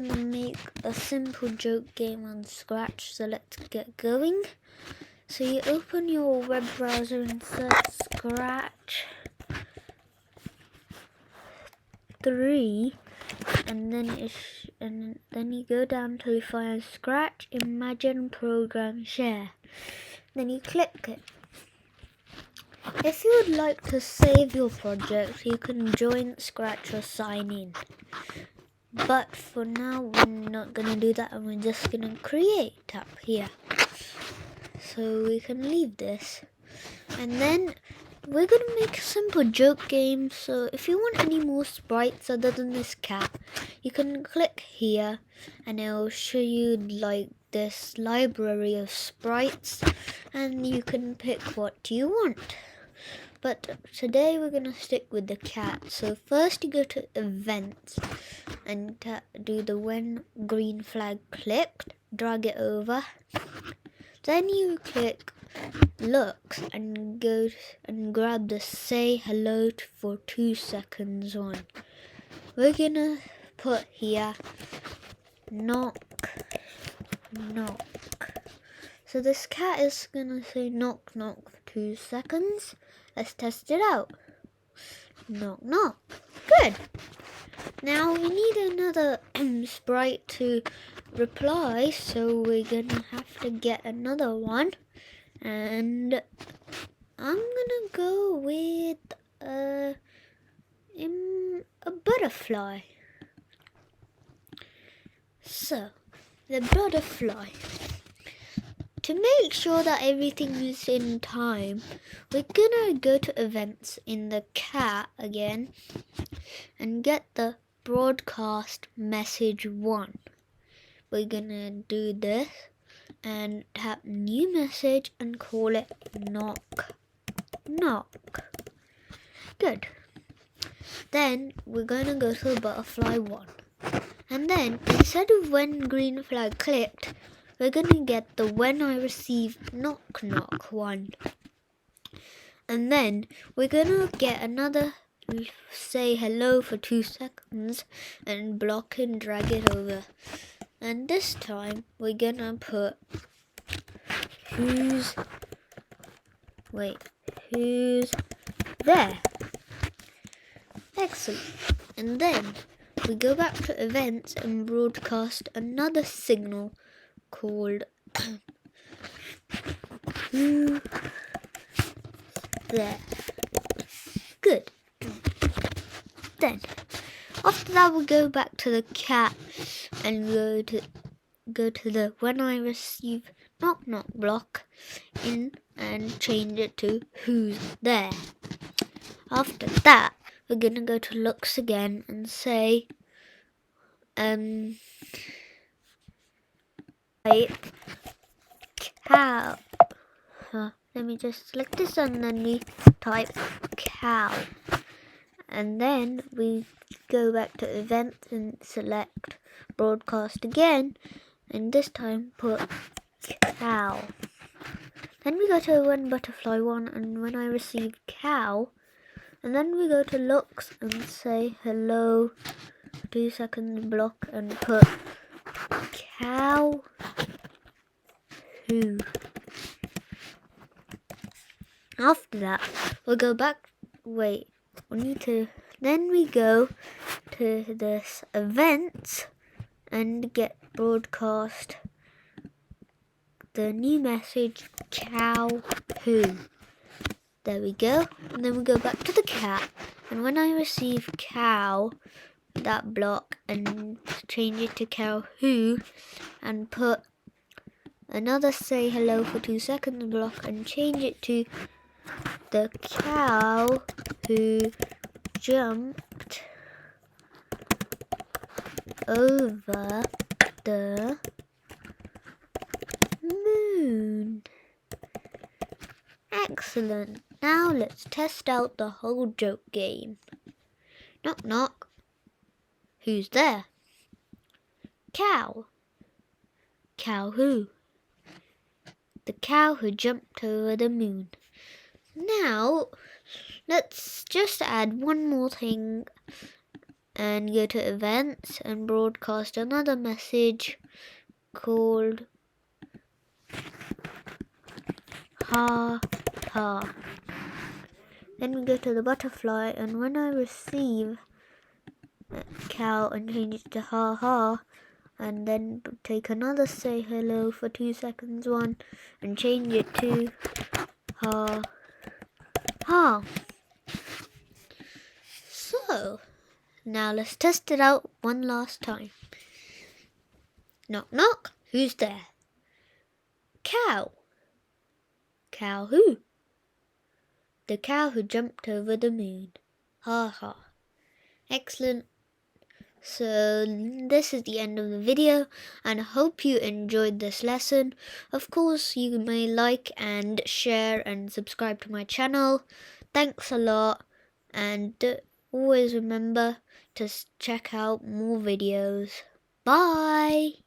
gonna make a simple joke game on Scratch, so let's get going. So you open your web browser and search Scratch 3, and then you go down till you find Scratch Imagine Program Share. Then you click it. If you would like to save your project, you can join Scratch or sign in. But for now, we're not going to do that, and we're just going to create up here. So we can leave this. And then we're going to make a simple joke game. So if you want any more sprites other than this cat, you can click here and it'll show you like this library of sprites, and you can pick what you want. But today we're going to stick with the cat. So first you go to events and do the when green flag clicked, drag it over. Then you click looks and go and grab the say hello for 2 seconds one. We're going to put here knock, knock. So this cat is going to say knock, knock for 2 seconds. Let's test it out. Knock, knock. Good. Now we need another sprite to reply, so we're going to have to get another one. And I'm going to go with a butterfly. So, the butterfly. To make sure that everything is in time, we're gonna go to events in the cat again and get the broadcast message 1. We're gonna do this and tap new message and call it knock, knock. Good. Then we're gonna go to the butterfly 1. And then instead of when green flag clicked, we're going to get the when I receive knock knock one. And then we're going to get another say hello for 2 seconds and block and drag it over. And this time we're going to put who's there. Excellent. And then we go back to events and broadcast another signal called who there. Good. Then after that we'll go back to the cat and go to the when I receive knock knock block in and change it to who's there. After that we're gonna go to looks again and say cow. Let me just select this and then we type cow. And then we go back to events and select broadcast again. And this time put cow. Then we go to when butterfly 1 and when I receive cow. And then we go to looks and say hello, 2 seconds block and put cow who. After that, we'll go back. Then we go to this events and get broadcast the new message cow who. There we go. And then we go back to the cat. And when I receive cow, that block and change it to cow who and put another say hello for 2 seconds block and change it to the cow who jumped over the moon. Excellent. Now let's test out the whole joke game. Knock knock. Who's there? Cow. Cow who? The cow who jumped over the moon. Now, let's just add one more thing and go to events and broadcast another message called ha ha. Then we go to the butterfly, and when I receive a cow and change it to ha ha, and then take another say hello for 2 seconds one and change it to ha ha. So now let's test it out one last time. Knock knock, who's there? Cow. Cow who? The cow who jumped over the moon. Ha ha. Excellent. So this is the end of the video, and I hope you enjoyed this lesson. Of course, you may like and share and subscribe to my channel. Thanks a lot, and always remember to check out more videos. Bye!